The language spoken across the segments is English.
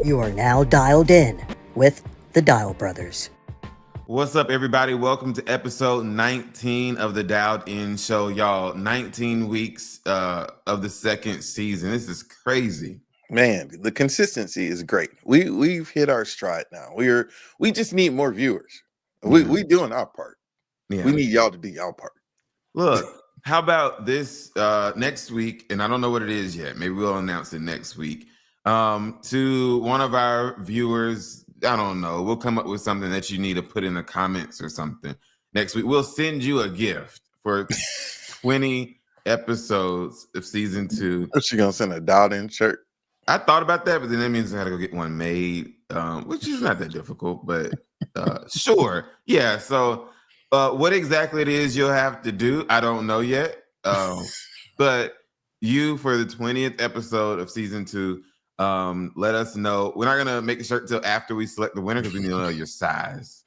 You are now dialed in with the Dial Brothers. What's up, everybody? Welcome to episode 19 of the Dialed In Show, y'all. 19 weeks of the second season. This is crazy. Man, the consistency is great. We've hit our stride now. We just need more viewers. We doing our part. Yeah. We need y'all to do y'all part. Look, how about this next week? And I don't know what it is yet. Maybe we'll announce it next week. To one of our viewers, I don't know. We'll come up with something that you need to put in the comments or something next week. We'll send you a gift for 20 episodes of season 2. Is she gonna send a dialed in shirt? I thought about that, but then that means I had to go get one made, which is not that difficult, but sure. Yeah. So what exactly it is you'll have to do, I don't know yet. But you, for the 20th episode of season 2, let us know. We're not going to make a shirt till after we select the winner because we need to know your size.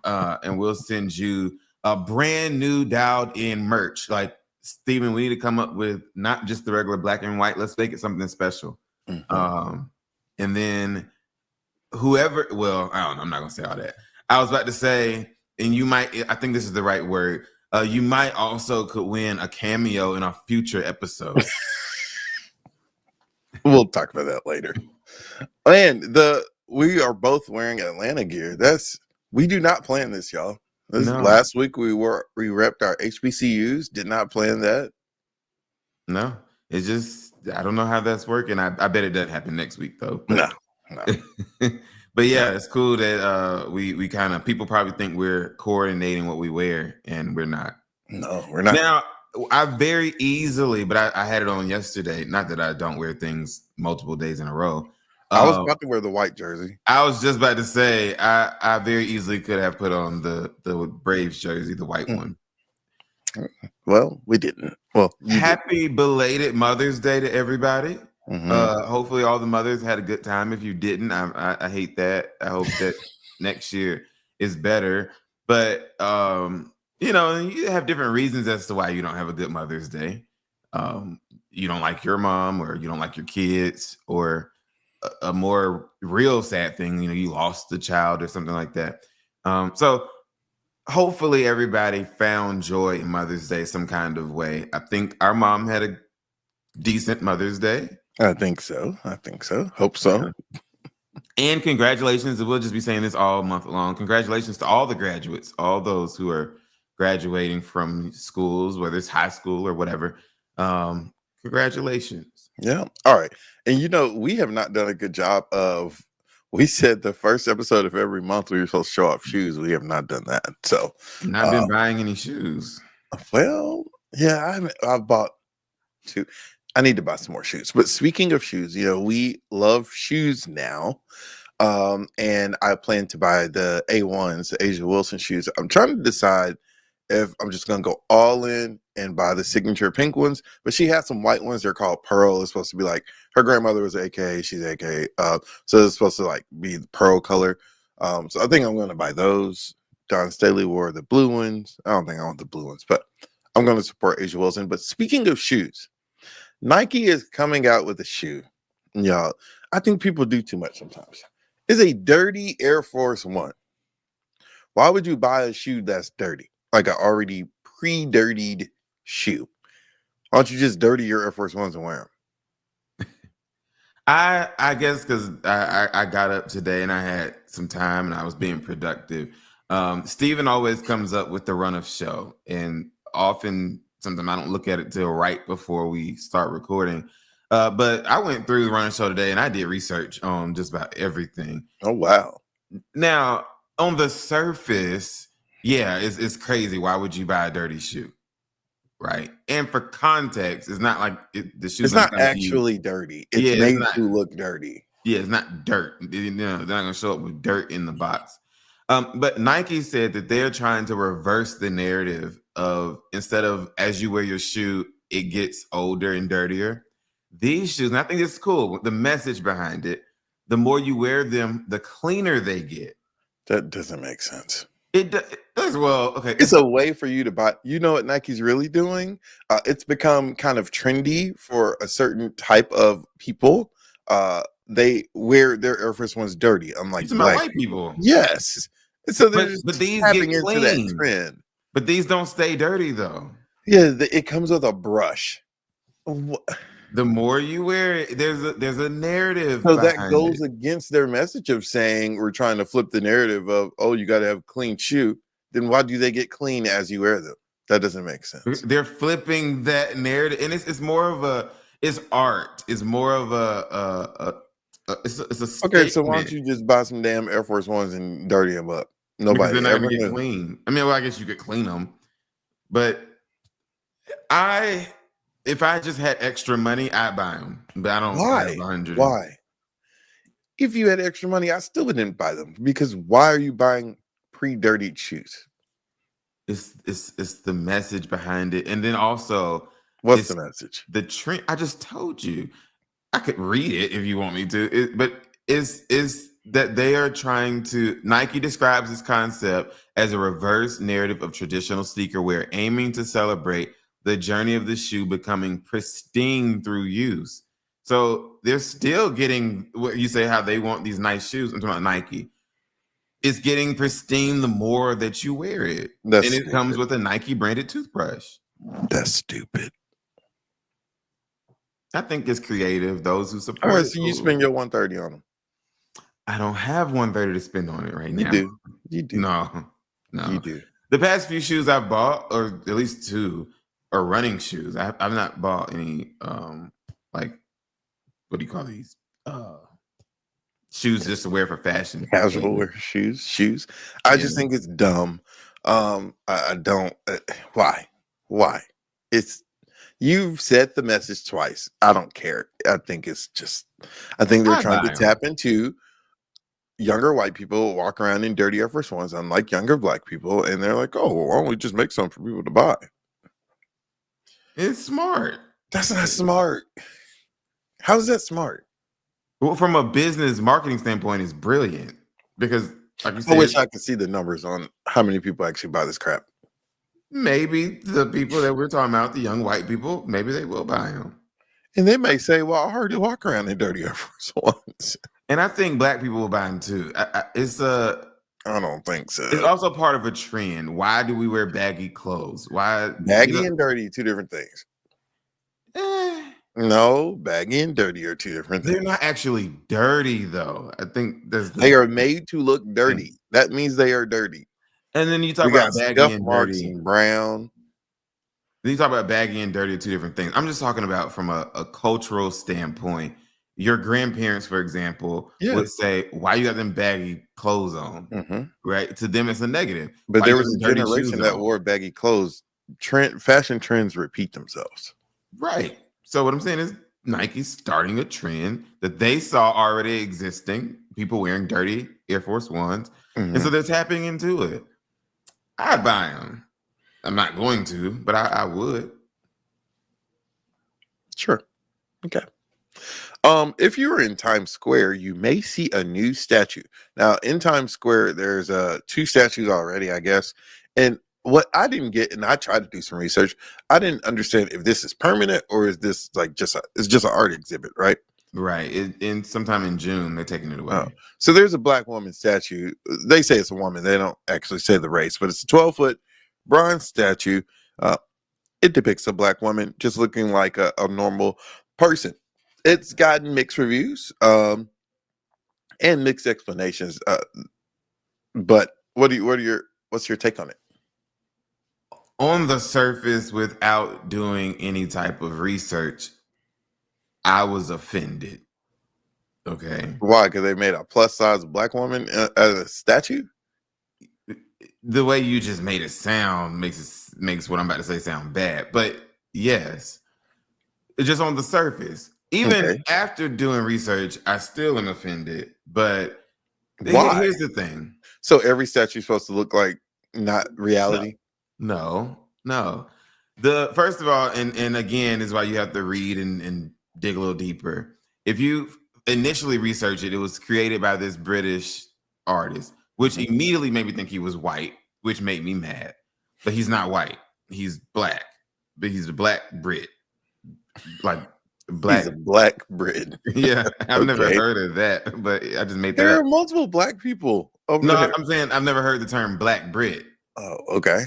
And we'll send you a brand new dialed in merch. Like, Steven, we need to come up with not just the regular black and white. Let's make it something special. Mm-hmm. And then whoever, well, I don't know, I'm not gonna say all that. I was about to say, and you might, I think this is the right word, you might also could win a cameo in a future episode. We'll talk about that later. And we are both wearing Atlanta gear. We do not plan this, y'all. Last week we repped our HBCUs. Did not plan that. No, it's just, I don't know how that's working. I bet it doesn't happen next week though. No. But yeah, it's cool that we kind of, people probably think we're coordinating what we wear, and we're not. No, we're not. Now, I very easily, but I had it on yesterday. Not that I don't wear things multiple days in a row. I was about to wear the white jersey. I was just about to say, I very easily could have put on the Braves jersey, the white one. Well, we didn't. Well, happy belated Mother's Day to everybody. Mm-hmm. Hopefully all the mothers had a good time. If you didn't, I hate that. I hope that next year is better. But you know, you have different reasons as to why you don't have a good Mother's Day. You don't like your mom, or you don't like your kids, or a more real sad thing, you know, you lost a child or something like that. So hopefully everybody found joy in Mother's Day some kind of way. I think our mom had a decent Mother's Day. I think so. Hope so. Yeah. And congratulations. We'll just be saying this all month long. Congratulations to all the graduates, all those who are graduating from schools, whether it's high school or whatever. Congratulations. Yeah. All right. And you know, we have not done a good job of, we said the first episode of every month we were supposed to show off shoes. We have not done that. So not been buying any shoes. Well, yeah, I've bought 2. I need to buy some more shoes. But speaking of shoes, you know, we love shoes now. And I plan to buy the A1s, the A'ja Wilson shoes. I'm trying to decide if I'm just going to go all in and buy the signature pink ones. But she has some white ones. They're called Pearl. It's supposed to be like, her grandmother was AK. She's AK. So it's supposed to like be the pearl color. So I think I'm going to buy those. Don Staley wore the blue ones. I don't think I want the blue ones, but I'm going to support A'ja Wilson. But speaking of shoes, Nike is coming out with a shoe. Y'all, I think people do too much sometimes. It's a dirty Air Force One. Why would you buy a shoe that's dirty? Like an already pre-dirtied shoe. Why don't you just dirty your Air Force Ones and wear them? I guess because I got up today and I had some time and I was being productive. Steven always comes up with the run of show, and often sometimes I don't look at it till right before we start recording. But I went through the run of show today and I did research on just about everything. Oh, wow. Now, on the surface, yeah, it's crazy. Why would you buy a dirty shoe? Right. And for context, it's not like the shoe. It's not actually dirty. It's made to look dirty. Yeah, it's not dirt. You know, they're not going to show up with dirt in the box. But Nike said that they're trying to reverse the narrative of, instead of as you wear your shoe, it gets older and dirtier. These shoes, and I think it's cool, the message behind it, the more you wear them, the cleaner they get. That doesn't make sense. It does. Well, okay. It's a way for you to buy. You know what Nike's really doing? It's become kind of trendy for a certain type of people they wear their Air Force Ones dirty, You unlike talking about black white people. Yes. And so they're But just these tapping get into that clean. trend. But these don't stay dirty though. Yeah, it comes with a brush. The more you wear it, there's a narrative So that behind goes it. against their message of saying we're trying to flip the narrative of, oh, you got to have a clean shoe. Then why do they get clean as you wear them? That doesn't make sense. They're flipping that narrative, and it's more of it's art. It's more of it's a statement. Okay, so why don't you just buy some damn Air Force Ones and dirty them up? Because Nobody they're not ever gonna get knew. clean. I mean, well, I guess you could clean them, but if I just had extra money, I'd buy them. But I don't have 100. Why? If you had extra money, I still wouldn't buy them because why are you buying pre-dirtied shoes? It's the message behind it, and then also What's the message? The trend. I just told you. I could read it if you want me to. But is that they are trying to. Nike describes this concept as a reverse narrative of traditional sneaker wear, aiming to celebrate the journey of the shoe becoming pristine through use. So they're still getting what you say, how they want these nice shoes. I'm talking about Nike. It's getting pristine the more that you wear it. That's and it stupid. comes with a Nike branded toothbrush. That's stupid. I think it's creative. Those who support All right, it, so you spend your 130 on them. I don't have 130 to spend on it right now. You do. No. You do. The past few shoes I've bought, or at least two, are running shoes. I've not bought any like, what do you call these? Shoes just to wear for fashion. Casual wear shoes. I just think it's dumb. I don't. Why? You've said the message twice. I don't care. I think they're trying to tap into younger white people walk around in dirty Air Force Ones, unlike younger black people, and they're like, oh, well, why don't we just make some for people to buy? It's smart. That's not smart. How is that smart? Well, from a business marketing standpoint, it's brilliant because, like you said, I wish I could see the numbers on how many people actually buy this crap. Maybe the people that we're talking about, the young white people, maybe they will buy them. And they may say, well, I already walk around in dirty Air Force Ones. And I think black people will buy them too. I don't think so. It's also part of a trend. Why do we wear baggy clothes? Why baggy and dirty, two different things. No, baggy and dirty are two different things. They're not actually dirty though. I think they are made to look dirty. That means they are dirty. And then you talk about baggy and dirty and brown. Then you talk about baggy and dirty are two different things. I'm just talking about from a cultural standpoint. Your grandparents, for example, would say, why you got them baggy clothes on? Mm-hmm. Right? To them, it's a negative. But why there was a generation that wore baggy clothes. Fashion trends repeat themselves. Right. So what I'm saying is Nike's starting a trend that they saw already existing, people wearing dirty Air Force Ones. Mm-hmm. And so they're tapping into it. I'd buy them. I'm not going to, but I would. Sure. Okay. If you were in Times Square, you may see a new statue. Now, in Times Square, there's 2 statues already, I guess. And what I didn't get, and I tried to do some research, I didn't understand if this is permanent or is this like it's just an art exhibit, right? Right. In sometime in June, they're taking it away. Oh. So there's a black woman statue. They say it's a woman. They don't actually say the race, but it's a 12-foot bronze statue. It depicts a black woman just looking like a normal person. It's gotten mixed reviews and mixed explanations. But what's your take on it? On the surface, without doing any type of research, I was offended. Okay. Why? Because they made a plus size black woman as a statue? The way you just made it sound makes what I'm about to say sound bad. But yes, it's just on the surface. Even after doing research, I still am offended. But why? Here's the thing. So every statue is supposed to look like not reality? No. The first of all, and again, is why you have to read and dig a little deeper. If you initially research it, it was created by this British artist, which immediately made me think he was white, which made me mad. But he's not white. He's black. But he's a black Brit. Like He's a Black. black Brit. Yeah, I've never Okay. heard of that, but I just made that There up. are multiple black people over No, there. I'm saying I've never heard the term Black Brit. Oh, okay.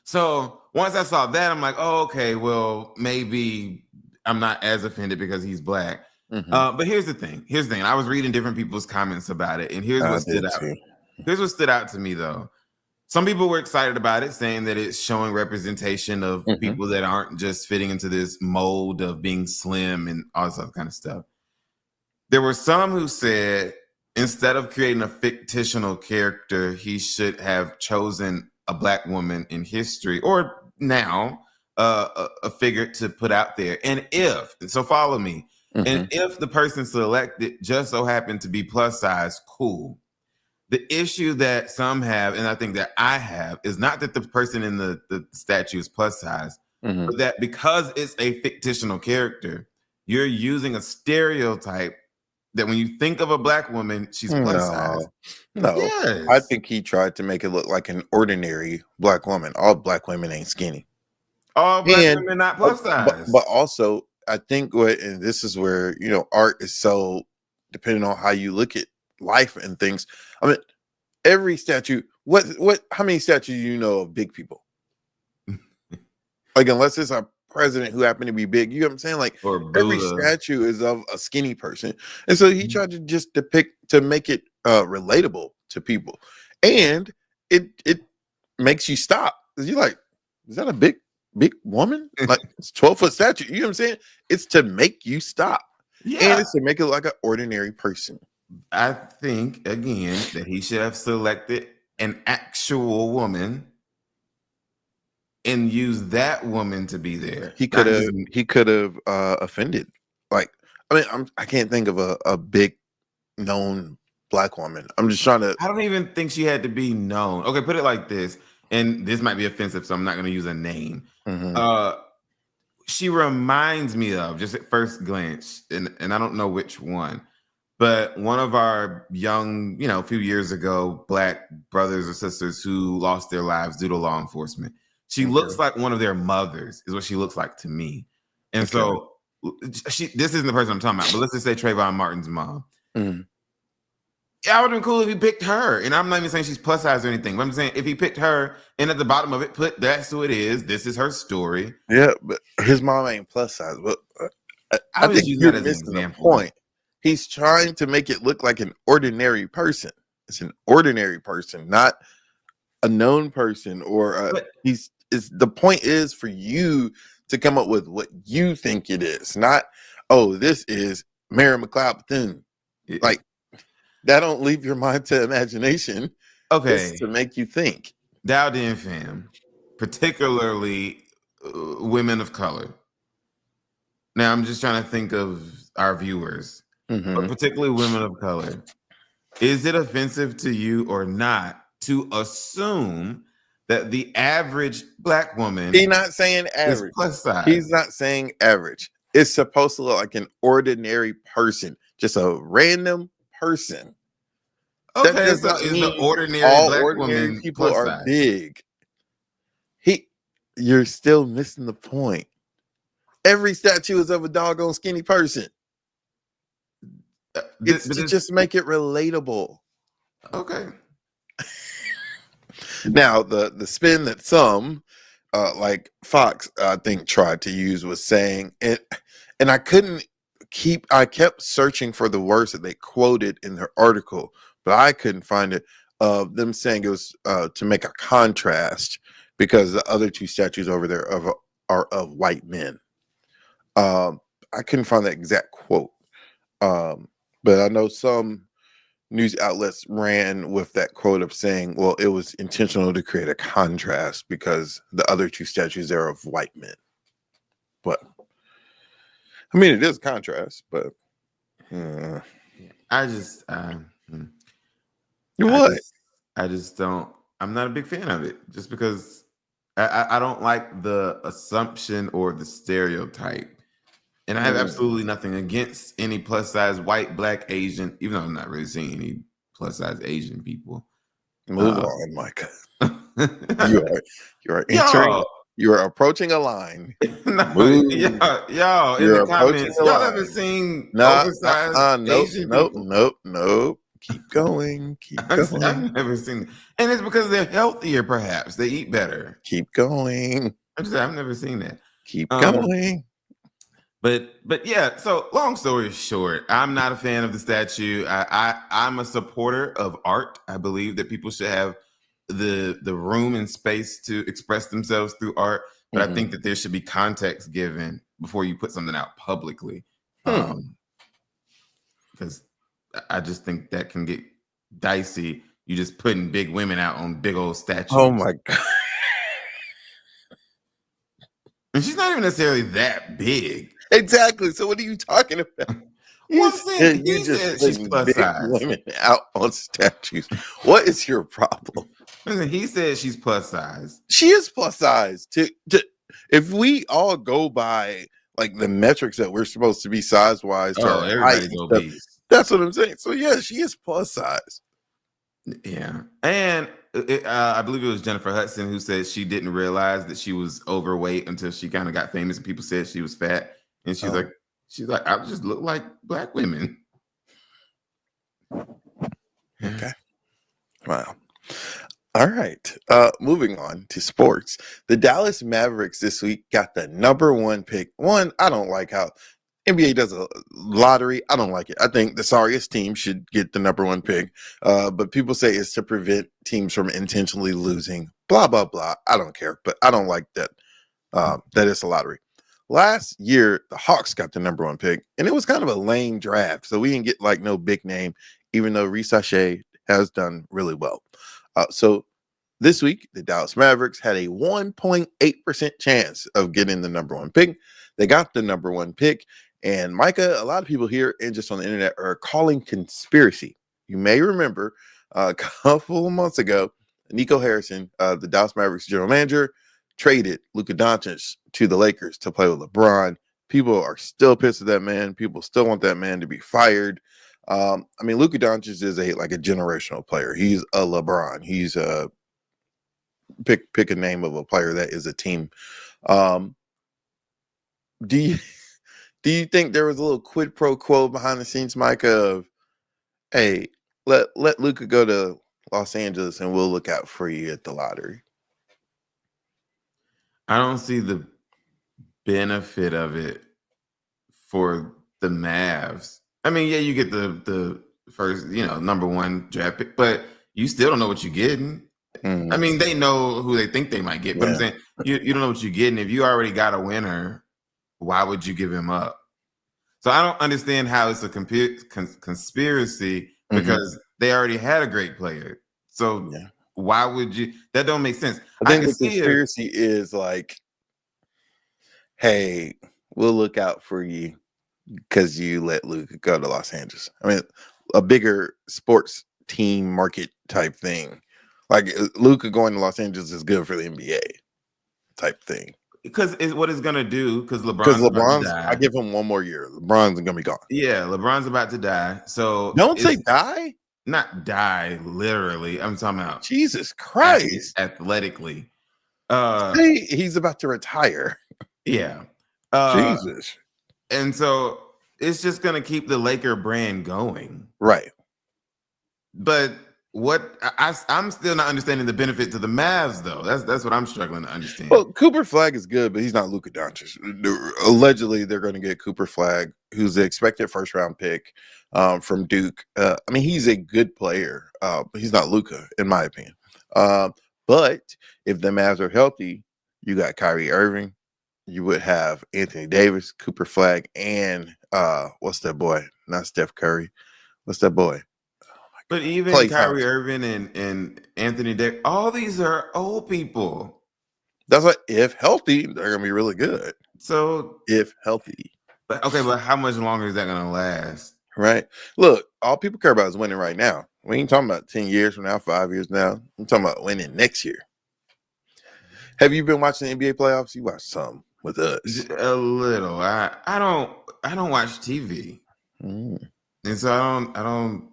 So once I saw that, I'm like, oh, okay, well, maybe I'm not as offended because he's black. Mhm. But here's the thing. Here's the thing. I was reading different people's comments about it, and here's I what stood did out. too. Here's what stood out to me, though. Some people were excited about it, saying that it's showing representation of Mhm. people that aren't just fitting into this mold of being slim and all this other kind of stuff. There were some who said instead of creating a fictional character, he should have chosen a black woman in history or now a figure to put out there. And so follow me, and Mhm. if the person selected just so happened to be plus size, cool. The issue that some have, and I think that I have, is not that the person in the statue is plus size, Mhm. but that because it's a fictional character, you're using a stereotype that when you think of a black woman, she's plus size. No. I Yes. think he tried to make it look like an ordinary black woman. All black women ain't skinny. All black And women not plus size. but also I think and this is where art is so depending on how you look at life and things. I mean, every statue. What? How many statues do you know of big people? Like, unless it's a president who happened to be big, you know what I'm saying? Like, Or every Buddha. statue is of a skinny person, and so he tried to just make it relatable to people, and it makes you stop because you're like, is that a big woman? Like, it's 12-foot statue. You know what I'm saying? It's to make you stop, and Yeah. it's to make it like an ordinary person. I think again that he should have selected an actual woman and used that woman to be there. He Not could have offended. Like, I mean, I can't think of a big known black woman. I'm just trying to. I don't even think she had to be known. Okay, put it like this, and this might be offensive, so I'm not going to use a name. Mhm. She reminds me of, just at first glance, and I don't know which one, but one of our young, a few years ago, black brothers or sisters who lost their lives due to law enforcement. She Okay. looks like one of their mothers, is what she looks like to me. And Okay. so this isn't the person I'm talking about, but let's just say Trayvon Martin's mom. Mhm. Yeah, it would have been cool if he picked her. And I'm not even saying she's plus size or anything, but I'm saying if he picked her and at the bottom of it put that's who it is, this is her story. Yeah, but his mom ain't plus size. But I was think using you're that as an missing the example. point. He's trying to make it look like an ordinary person. It's an ordinary person, not a known person. Or But- the point is for you to come up with what you think it is, not this is Mary McLeod Bethune. Like, that don't leave your mind to imagination. Okay. It's to make you think. Dowd in fam, particularly women of color. Now I'm just trying to think of our viewers, but Mhm. particularly women of color. Is it offensive to you or not to assume that the average black woman He's not saying is average. plus size? He's not saying average. It's supposed to look like an ordinary person, just a random person. That Okay, does so not is mean the ordinary all black ordinary woman people plus are size? big. You're still missing the point. Every statue is of a doggone skinny person. It's to just make it relatable. Okay. Now, the spin that some like Fox, I think, tried to use was saying it, and I kept searching for the words that they quoted in their article, but I couldn't find it. Them saying it was to make a contrast because the other two statues over there are of white men. I couldn't find that exact quote, but I know some news outlets ran with that quote of saying, well, it was intentional to create a contrast because the other two statues are of white men. But I mean, it is contrast, but I just what? I just don't. I'm not a big fan of it, just because I don't like the assumption or the stereotype. And I have absolutely nothing against any plus size white, black, Asian, even though I'm not really seeing any plus size Asian people. Move on, Micah. You are entering You're approaching a line. No, Move. y'all in You're the approaching comments, the y'all line. ever seen Nah, oversized nope, Asian nope, people? nope, nope. Keep going. Keep going. I've never seen, and it's because they're healthier. Perhaps they eat better. Keep going. I've never seen that. Keep Um, going. but yeah. So long story short, I'm not a fan of the statue. I'm a supporter of art. I believe that people should have the room and space to express themselves through art. But I Mhm. think that there should be context given before you put something out publicly. Because I just think that can get dicey. You just putting big women out on big old statues. Oh my God. And she's not even necessarily that big. Exactly. So what are you talking about? Well, I'm saying You he just said she's putting plus big size. women out on statues. What is your problem? Listen, he said she's plus size. She is plus size. If we all go by like the metrics that we're supposed to be size wise to Oh, our height everybody's and stuff, obese. that's what I'm saying. So yeah, she is plus size. Yeah. And I believe it was Jennifer Hudson who said she didn't realize that she was overweight until she kind of got famous and people said she was fat. And she's Oh. like, I just look like black women. Okay. Wow. All right. Moving on to sports. The Dallas Mavericks this week got the number one pick. One, I don't like how NBA does a lottery. I don't like it. I think the sorriest team should get the number one pick. But people say it's to prevent teams from intentionally losing. Blah, blah, blah. I don't care. But I don't like that. That it's a lottery. Last year, the Hawks got the number one pick, and it was kind of a lame draft. So we didn't get like no big name, even though Reese Shea has done really well. So this week, the Dallas Mavericks had a 1.8% chance of getting the number one pick. They got the number one pick. And Micah, a lot of people here and just on the internet are calling conspiracy. You may remember a couple of months ago, Nico Harrison, the Dallas Mavericks general manager, traded Luka Doncic to the Lakers to play with LeBron. People are still pissed at that man. People still want that man to be fired. I mean, Luka Doncic is a generational player. He's a LeBron. He's a pick a name of a player that is a team. Do you think there was a little quid pro quo behind the scenes, Mike, of hey, let Luka go to Los Angeles and we'll look out for you at the lottery? I don't see the benefit of it for the Mavs. I mean, yeah, you get the first, number one draft pick, but you still don't know what you're getting. I mean, they know who they think they might get, but I'm saying you don't know what you're getting. If you already got a winner, why would you give him up? So I don't understand how it's a conspiracy because they already had a great player. So why would you? That don't make sense. I think the conspiracy is like, hey, we'll look out for you because you let Luka go to Los Angeles. I mean, a bigger sports team market type thing. Like Luka going to Los Angeles is good for the NBA type thing. Because it's what it's gonna do. Because LeBron's about to die. I give him one more year. LeBron's gonna be gone. Yeah, LeBron's about to die. So don't say die. Not die literally. I'm talking about Jesus Christ. Athletically. He's about to retire. Yeah. Jesus. And so it's just gonna keep the Laker brand going. Right. But what I'm still not understanding the benefit to the Mavs, though. That's what I'm struggling to understand. Well, Cooper Flag is good, but he's not Luka Doncic. Allegedly, they're going to get Cooper Flag, who's the expected first round pick from Duke. I mean, he's a good player, but he's not Luka, in my opinion. But if the Mavs are healthy, you got Kyrie Irving, you would have Anthony Davis, Cooper Flag, and what's that boy? Not Steph Curry. What's that boy? But even Kyrie Irving and Anthony Davis, all these are old people. That's why, if healthy, they're gonna be really good. So if healthy, but how much longer is that gonna last? Right. Look, all people care about is winning right now. We ain't talking about 10 years from now, 5 years now. I'm talking about winning next year. Have you been watching the NBA playoffs? You watched some with us. A little. I don't watch TV, and so I don't.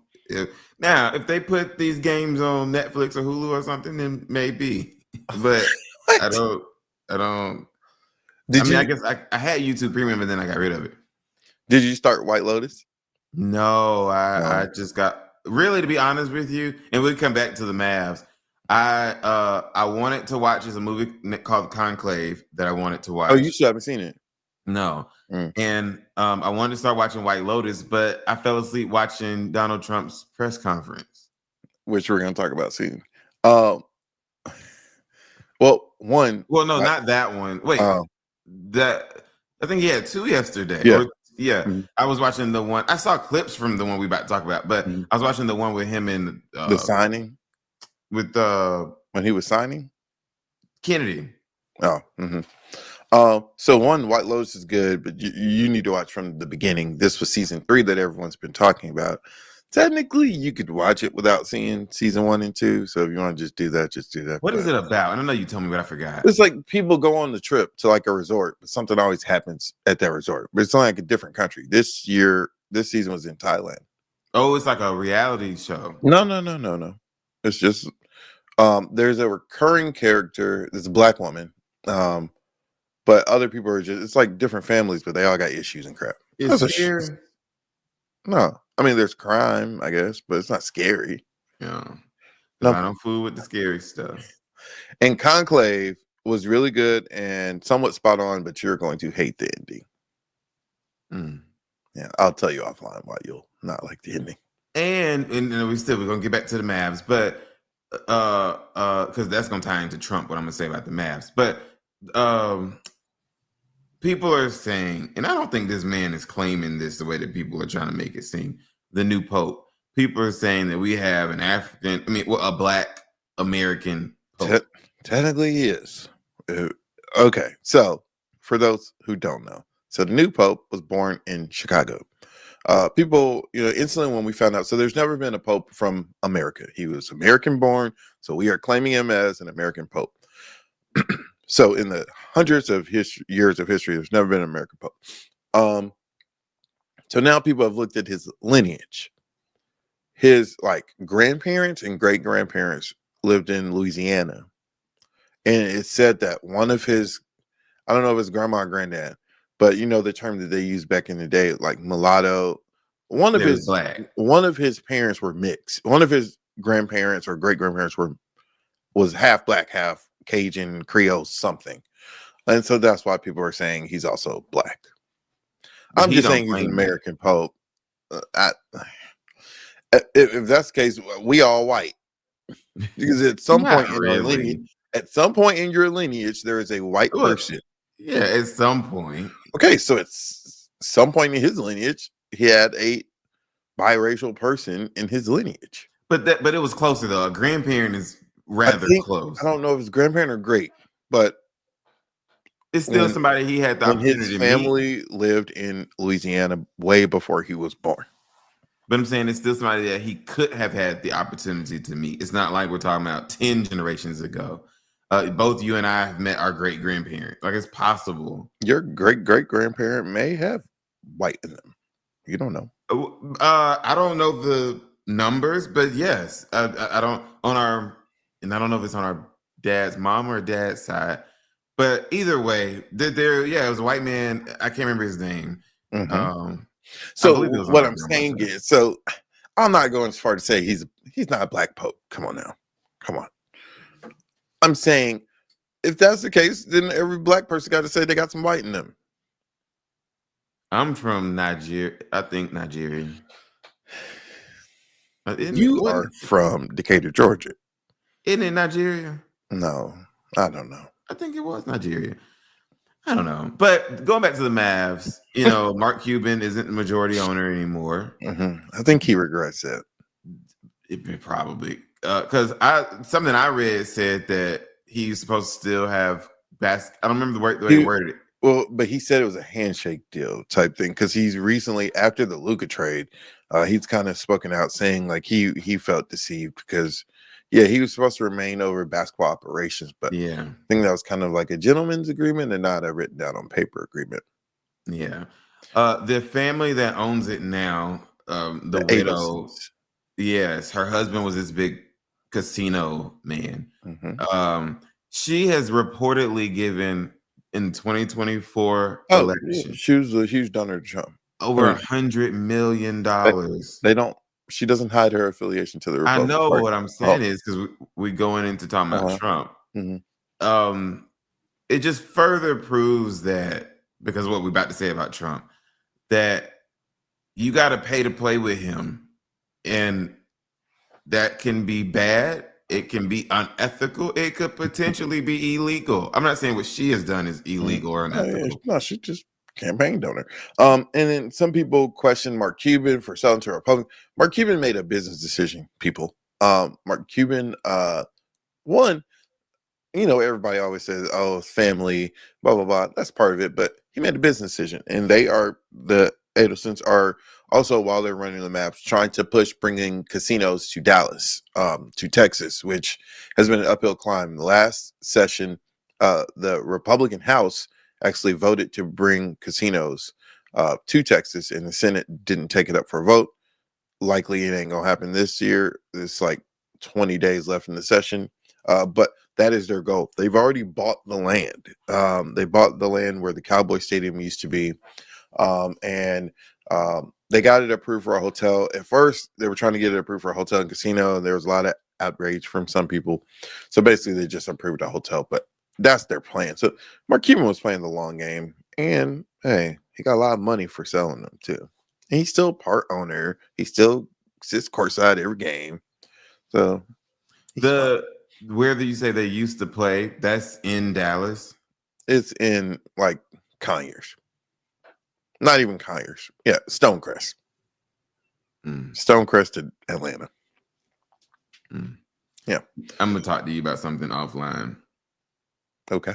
Now, if they put these games on Netflix or Hulu or something, then maybe. But I don't. I don't. Did I you guess I had YouTube Premium, but then I got rid of it. did you start White Lotus? No, No. I just got really, to be honest with you, and we'll come back to the Mavs. I wanted to watch is a movie called Conclave that I wanted to Oh, you watch. still haven't seen it. No. Mm. And I wanted to start watching White Lotus, but I fell asleep watching Donald Trump's press conference. Which we're gonna talk about soon. Um well, one Well, no, not that one. Wait, um that I think he had two yesterday. Yeah. Or yeah, Mhm. I was watching the one. I saw clips from the one we about to talk about, but Mhm. I was watching the one with him and the signing with when he was signing. Kennedy. Oh, so one, White Lotus is good, but you need to watch from the beginning. This was season 3 that everyone's been talking about. Technically, you could watch it without seeing season 1 and 2. So if you want to just do that, just do that. What is But it about? I don't know. You told me, but I forgot. it's like people go on the trip to like a resort, but something always happens at that resort. But it's not like a different country. This season was in Thailand. Oh, it's like a reality show. No. It's just there's a recurring character. There's a black woman. But other people are just, it's like different families, but they all got issues and crap. It's That's scary. no, I mean, there's crime, I guess, but it's not scary. Yeah. No. I don't fool with the scary stuff. And Conclave was really good and somewhat spot on, but you're going to hate the ending. Mm. Yeah, I'll tell you offline why you'll not like the ending. And we're gonna get back to the Mavs, but because that's gonna tie into Trump, what I'm gonna say about the Mavs. But people are saying, and I don't think this man is claiming this the way that people are trying to make it seem, the new Pope. People are saying that we have a black American Pope. Technically, he is. Okay, so for those who don't know, so the new Pope was born in Chicago. People, instantly when we found out, so there's never been a Pope from America. He was American born, so we are claiming him as an American Pope. So in the hundreds of years of history, there's never been an American Pope. So now people have looked at his lineage. His grandparents and great grandparents lived in Louisiana, and it said that one of his, I don't know if it's grandma or granddad, but the term that they used back in the day, like mulatto. One of his parents were mixed. One of his grandparents or great grandparents was half black, half Cajun, Creole, something. And so that's why people are saying he's also black. I'm just saying he's an American Pope. If that's the case, we all white. Because at some point in our lineage, there is a white person. Yeah, at some point. Okay, so it's some point in his lineage, he had a biracial person in his lineage. But it was closer though. A grandparent is rather close. I don't know if it's grandparent or great, but it's still somebody he had the opportunity to meet. His family lived in Louisiana way before he was born. But I'm saying it's still somebody that he could have had the opportunity to meet. It's not like we're talking about 10 generations ago. Both you and I have met our great grandparent. Like, it's possible. Your great grandparent may have white in them. You don't know. I don't know the numbers, but yes, I don't and I don't know if it's on our dad's mom or dad's side, but either way, it was a white man. I can't remember his name. Mm-hmm. So what I'm saying is, so I'm not going as far to say he's not a black Pope. Come on now. Come on. I'm saying if that's the case, then every black person got to say they got some white in them. I'm from Nigeria. I think Nigeria. You are from Decatur, Georgia. Isn't it Nigeria? No, I don't know. I think it was Nigeria. I don't know. But going back to the Mavs, Mark Cuban isn't the majority owner anymore. Mm-hmm. I think he regrets that. It probably. Because something I read said that he's supposed to still have I don't remember the way he worded it. Well, but he said it was a handshake deal type thing because he's recently, after the Luka trade, he's kind of spoken out saying like he felt deceived because, he was supposed to remain over basketball operations, but I think that was kind of like a gentleman's agreement and not a written down on paper agreement. Yeah. The family that owns it now, the widow, yes, her husband was this big casino man. Mm-hmm. She has reportedly given in 2024 Oh, yeah, election she was a huge donor to Trump. over mean, $100 million. They don't. She doesn't hide her affiliation to the I Republican know, but Party. what I'm Oh, saying is because we going into talking about uh-huh. Trump. Mhm. It just further proves that, because of what we're about to say about Trump, that you got to pay to play with him, and that can be bad. It can be unethical. It could potentially be illegal. I'm not saying what she has done is illegal or Oh, yeah. unethical. No, she just campaign donor. And then some people question Mark Cuban for selling to a Republican. Mark Cuban made a business decision. People, Mark Cuban, one, everybody always says, "Oh, family, blah blah blah." That's part of it, but he made a business decision, and the Adelsons are also, while they're running the maps, trying to push bringing casinos to Dallas, to Texas, which has been an uphill climb. The last session, the Republican House actually voted to bring casinos to Texas, and the Senate didn't take it up for a vote. Likely, it ain't gonna happen this year. It's like 20 days left in the session, but that is their goal. They've already bought the land. They bought the land where the Cowboy Stadium used to be, and they got it approved for a hotel. At first, they were trying to get it approved for a hotel and casino, and there was a lot of outrage from some people. So basically, they just approved a hotel, but that's their plan. So Mark Cuban was playing the long game, and hey, he got a lot of money for selling them too. And he's still part owner. He still sits courtside every game. So Where do you say they used to play? That's in Dallas. it's in like Conyers. Not even Conyers. Yeah, Stonecrest. Stonecrest to Atlanta. Yeah. I'm gonna talk to you about something offline. Okay.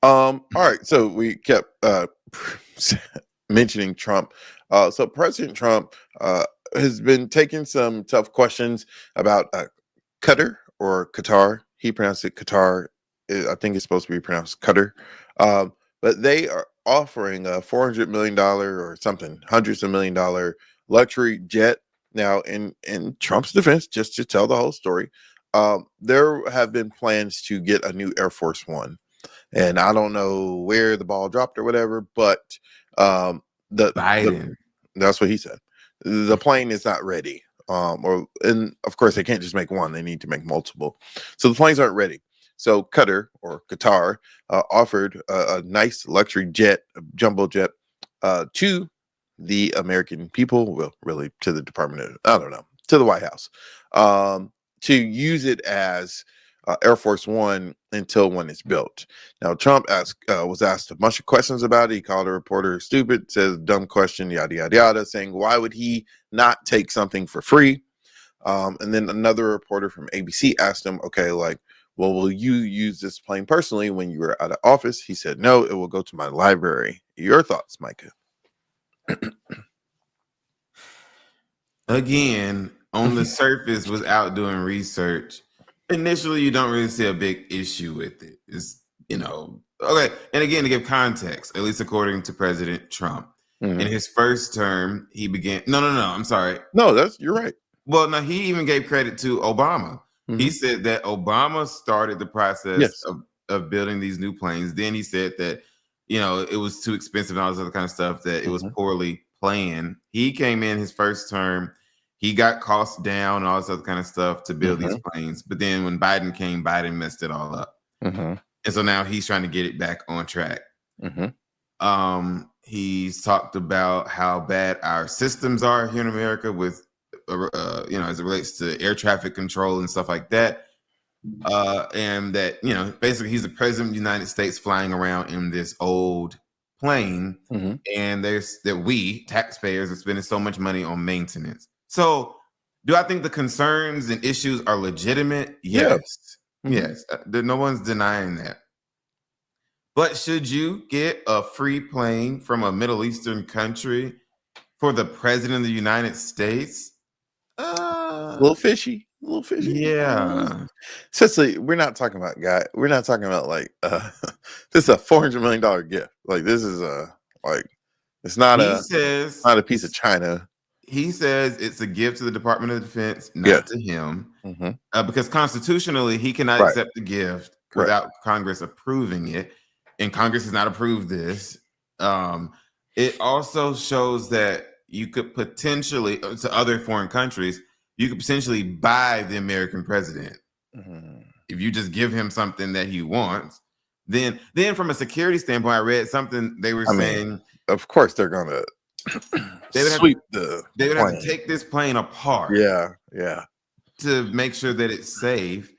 All right. So we kept mentioning Trump. So President Trump has been taking some tough questions about Qatar or Qatar. He pronounced it Qatar. I think it's supposed to be pronounced Qatar. But they are offering a $400 million or something, hundreds of $1 million luxury jet. Now, in Trump's defense, just to tell the whole story, there have been plans to get a new Air Force One. And I don't know where the ball dropped or whatever, but Biden. That's what he said. The plane is not ready. And of course they can't just make one; they need to make multiple. So the planes aren't ready. So Qatar offered a nice luxury jet, a jumbo jet, to the American people. Well, really to the to the White House, to use it as Air Force One until when it's built. Now, Trump was asked a bunch of questions about it. He called a reporter stupid, says dumb question, yada, yada, yada, saying, why would he not take something for free? And then another reporter from ABC asked him, okay, well, will you use this plane personally when you were out of office? He said, no, it will go to my library. Your thoughts, Micah? Again, on the surface, was out doing research. Initially, you don't really see a big issue with it. It's, okay. And again, to give context, at least according to President Trump, in his first term, he began. No, I'm sorry. No, you're right. Well, no, he even gave credit to Obama. He said that Obama started the process of building these new planes. Then he said that, it was too expensive and all this other kind of stuff, that it was poorly planned. He came in his first term. He got costs down and all this other kind of stuff to build these planes. But then when Biden came, Biden messed it all up. And so now he's trying to get it back on track. He's talked about how bad our systems are here in America with, as it relates to air traffic control and stuff like that. And that, basically he's the president of the United States flying around in this old plane. And we taxpayers are spending so much money on maintenance. So do I think the concerns and issues are legitimate? Yes. Yes. No one's denying that. But should you get a free plane from a Middle Eastern country for the president of the United States? A little fishy. Yeah. Cecily, we're not talking about like this is a $400 million gift. Like this is it's not a piece of china. He says it's a gift to the Department of Defense, not to him, because constitutionally he cannot accept the gift without Congress approving it, and Congress has not approved this. It also shows that you could potentially, to other foreign countries, you could potentially buy the American president. If you just give him something that he wants, then from a security standpoint, I read something they were saying. Of course, they're gonna sweep the. They would have to take this plane apart. Yeah. To make sure that it's safe.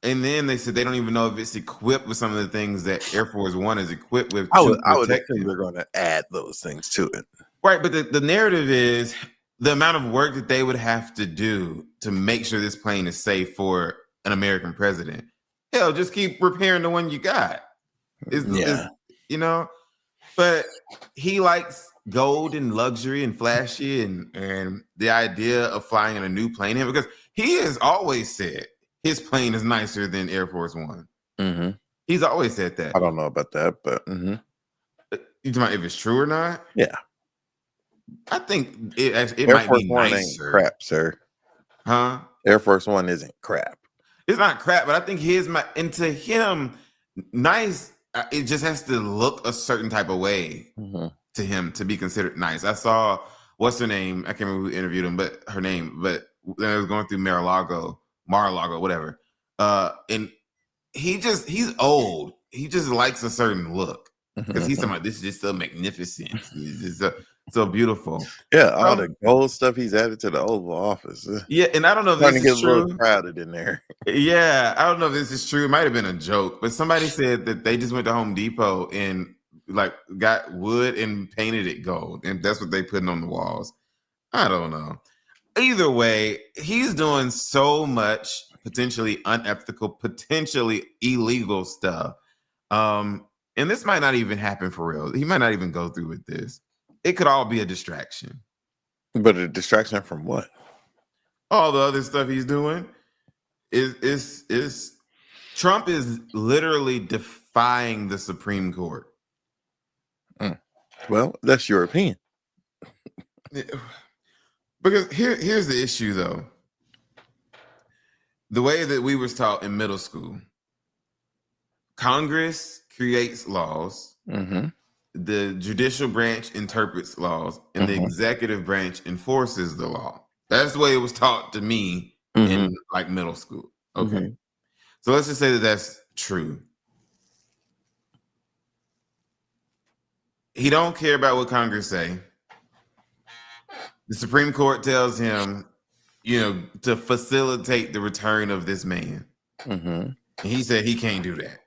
And then they said they don't even know if it's equipped with some of the things that Air Force One is equipped with. I would think they're going to add those things to it. Right, but the narrative is the amount of work that they would have to do to make sure this plane is safe for an American president. Hell, just keep repairing the one you got. But he likes gold and luxury and flashy and the idea of flying in a new plane, because he has always said his plane is nicer than Air Force One. He's always said that. I don't know about that, but you talking about if it's true or not? Yeah, I think it Air might Force be One nicer. Ain't crap, sir. Huh? Air Force One isn't crap. It's not crap, but I think and to him, nice. It just has to look a certain type of way to him to be considered nice. I saw what's her name? I can't remember who interviewed him, but her name. But when I was going through Mar-a-Lago, whatever. And he's old. He just likes a certain look because he's talking about this is just so magnificent. It's just so beautiful. Yeah, all the gold stuff he's added to the Oval Office. Yeah, and I don't know if this is true. A little crowded in there. Yeah, I don't know if this is true. It might have been a joke, but somebody said that they just went to Home Depot and got wood and painted it gold, and that's what they putting on the walls. I don't know. Either way, he's doing so much potentially unethical, potentially illegal stuff. And this might not even happen for real. He might not even go through with this. It could all be a distraction. But a distraction from what? All the other stuff he's doing is Trump is literally defying the Supreme Court. Well, that's your opinion. Because here's the issue, though. The way that we was taught in middle school, Congress creates laws, the judicial branch interprets laws, and the executive branch enforces the law. That's the way it was taught to me in middle school. Okay. So let's just say that that's true. He don't care about what Congress say. The Supreme Court tells him, to facilitate the return of this man. And he said he can't do that.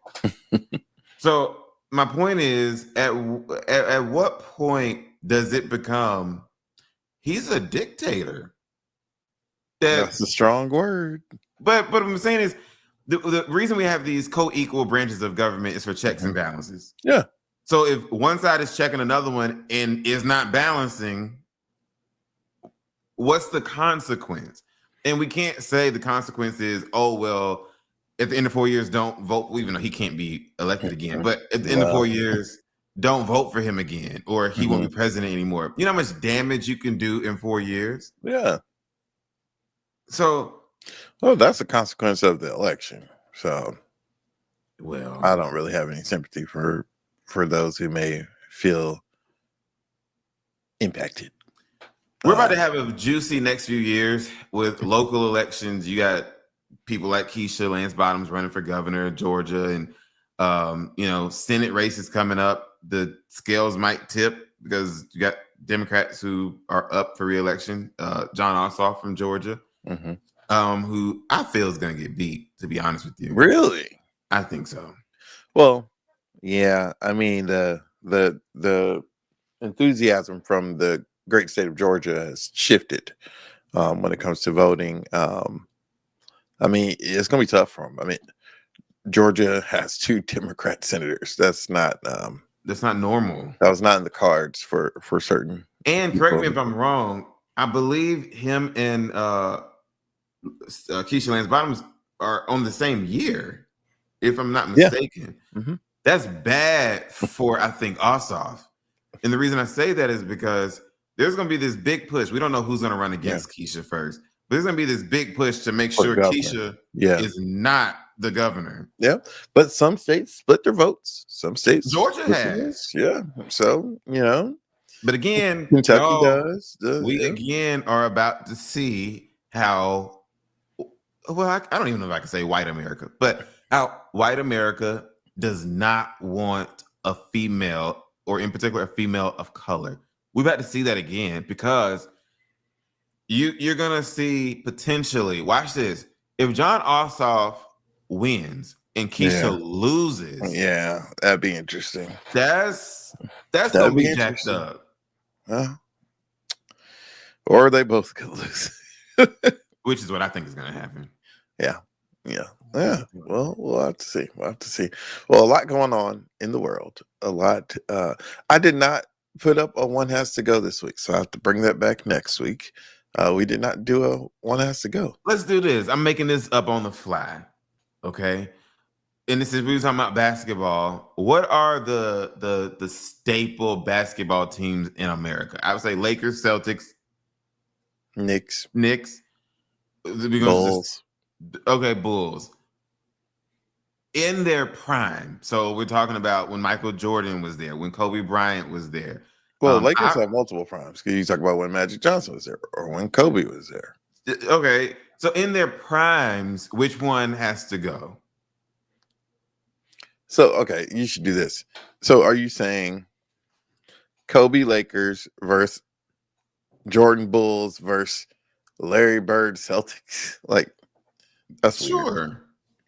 So my point is, at what point does it become he's a dictator? That's a strong word. But what I'm saying is the reason we have these co-equal branches of government is for checks and balances. Yeah. So if one side is checking another one and is not balancing, what's the consequence? And we can't say the consequence is, oh, well, at the end of 4 years, don't vote, even though he can't be elected again. But at the end of 4 years, don't vote for him again, or he won't be president anymore. You know how much damage you can do in 4 years? Yeah. So, well, that's a consequence of the election. So, well, I don't really have any sympathy for those who may feel impacted. We're about to have a juicy next few years with local elections. You got people like Keisha Lance Bottoms running for governor of Georgia, and Senate races coming up. The scales might tip because you got Democrats who are up for re-election. John Ossoff from Georgia, who I feel is going to get beat, to be honest with you. Really? I think so. Well, yeah. I mean, the enthusiasm from the great state of Georgia has shifted when it comes to voting. I mean, it's going to be tough for him. I mean, Georgia has 2 Democrat senators. That's not normal. That was not in the cards for certain. And correct me if I'm wrong. I believe him and Keisha Lance Bottoms are on the same year, if I'm not mistaken. Yeah. That's bad for, I think, Ossoff. And the reason I say that is because there's going to be this big push. We don't know who's going to run against Keisha first, but there's going to be this big push to make sure Keisha is not the governor. Yeah, but some states split their votes. Some states, Georgia split their has. votes. Yeah. So But again, Kentucky y'all, does. we Yeah. again are about to see how, well, I don't even know if I can say white America, but how white America does not want a female, or in particular a female of color. We're about to see that again, because you're gonna see potentially, watch this, if John Ossoff wins and Keisha Yeah. loses, Yeah, that'd be interesting. that's That'd gonna be be jacked interesting. up. Or they both could lose. Which is what I think is gonna happen. Yeah. Well, we'll have to see. Well, a lot going on in the world. A lot. I did not put up a one has to go this week, so I have to bring that back next week. We did not do a one has to go. Let's do this. I'm making this up on the fly. Okay. And this is, we were talking about basketball. What are the staple basketball teams in America? I would say Lakers, Celtics, Knicks, Bulls. Okay, Bulls. In their prime. So we're talking about when Michael Jordan was there, when Kobe Bryant was there. Well, Lakers have multiple primes. Because you talk about when Magic Johnson was there or when Kobe was there. Okay. So in their primes, which one has to go? So, okay, you should do this. So are you saying Kobe Lakers versus Jordan Bulls versus Larry Bird Celtics? Like, that's sure. Weird.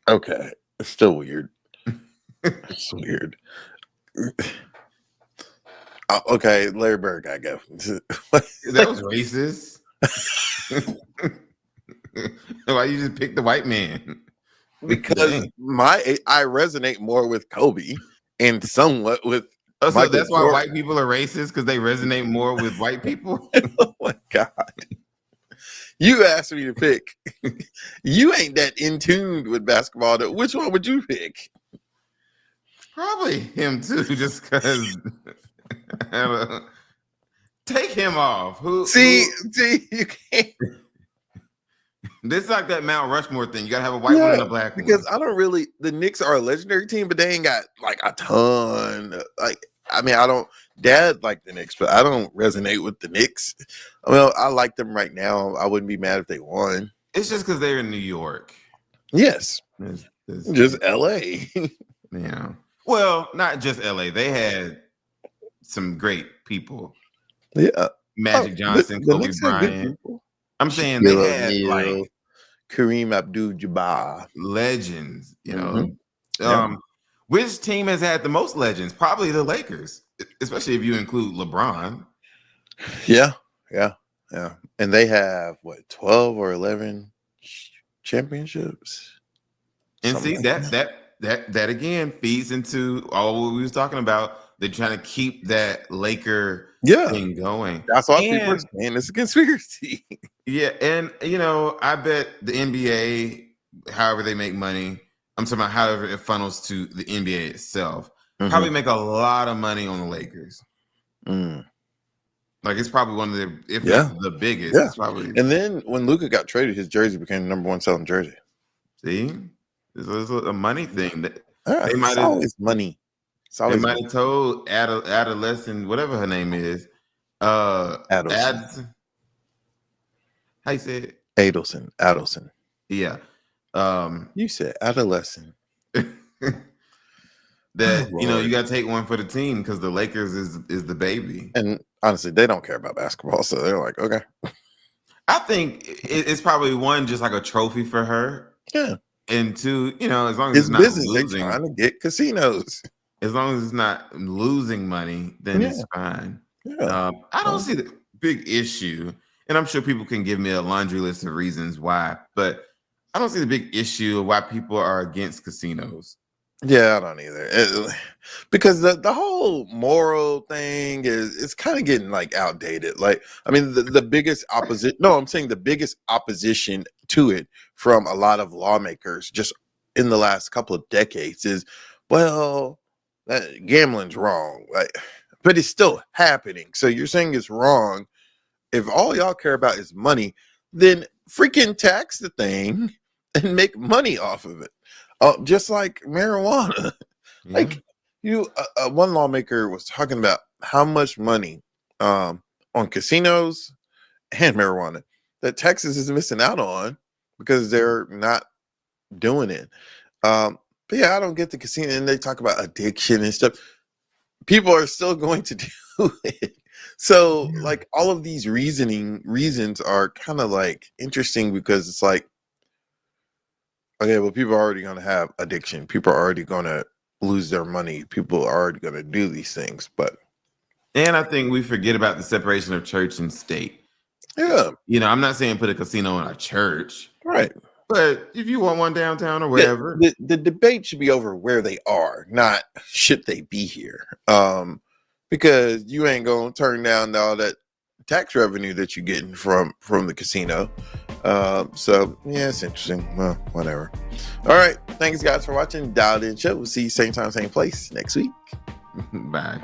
Okay. It's still weird. It's weird. Okay, Larry Bird gotta go. That was racist. Why you just pick the white man? Because I resonate more with Kobe and somewhat with so Michael that's why Jordan. white people are racist, because they resonate more with white people. Oh my God. You asked me to pick. You ain't that in tune with basketball. Which one would you pick? Probably him too, just because. Take him off. See, you can't. This is like that Mount Rushmore thing. You gotta have a white one and a black one. Because I don't really. The Knicks are a legendary team, but they ain't got like a ton. Like, I mean, I don't. Dad liked the Knicks, but I don't resonate with the Knicks. I mean, I like them right now. I wouldn't be mad if they won. It's just because they're in New York. Yes, just LA. Yeah. Well, not just LA. They had some great people. Yeah. Magic Johnson, Kobe Bryant. I'm saying they had like Kareem Abdul-Jabbar, legends. You know, which team has had the most legends? Probably the Lakers, especially if you include LeBron. Yeah. And they have what, 12 or 11 championships. And see that again feeds into all what we was talking about. They're trying to keep that Laker thing going. That's why people are saying it's a conspiracy. Yeah, and I bet the NBA, however they make money, I'm talking about however it funnels to the NBA itself, probably make a lot of money on the Lakers. Like, it's probably one of the, if not the biggest. Yeah. It's probably. And then when Luka got traded, his jersey became the number one selling jersey. See, it's a money thing. They might have always money. They might have told adolescent, whatever her name is, Adelson. How you say it? Adelson. Yeah. You said adolescent. That you got to take one for the team because the Lakers is the baby. And honestly, they don't care about basketball, so they're like, okay. I think it's probably one, just like a trophy for her. Yeah. And two, as long as it's not business, losing, they're trying to get casinos. As long as it's not losing money, then it's fine. Yeah. I don't see the big issue, and I'm sure people can give me a laundry list of reasons why, but I don't see the big issue of why people are against casinos. Yeah, I don't either. Because the whole moral thing it's kind of getting like outdated. Like, I mean, the biggest opposition. No, I'm saying the biggest opposition to it from a lot of lawmakers just in the last couple of decades is, well, gambling's wrong. Like, but it's still happening. So you're saying it's wrong. If all y'all care about is money, then freaking tax the thing and make money off of it. Just like marijuana. Yeah. Like one lawmaker was talking about how much money on casinos and marijuana that Texas is missing out on because they're not doing it. But yeah, I don't get the casino, and they talk about addiction and stuff. People are still going to do it. So Yeah. like all of these reasons are kind of like interesting because it's like, okay, well, people are already going to have addiction. People are already going to lose their money. People are already going to do these things. But And I think we forget about the separation of church and state. yeah, You know, I'm not saying put a casino in our church, right. but if you want one downtown or Yeah, wherever, the debate should be over where they are, not should they be here. Because you ain't gonna turn down all that tax revenue that you're getting from the casino. So yeah, it's interesting. Well, whatever. All right, thanks guys for watching Dialed In Show. We'll see you same time, same place next week. bye.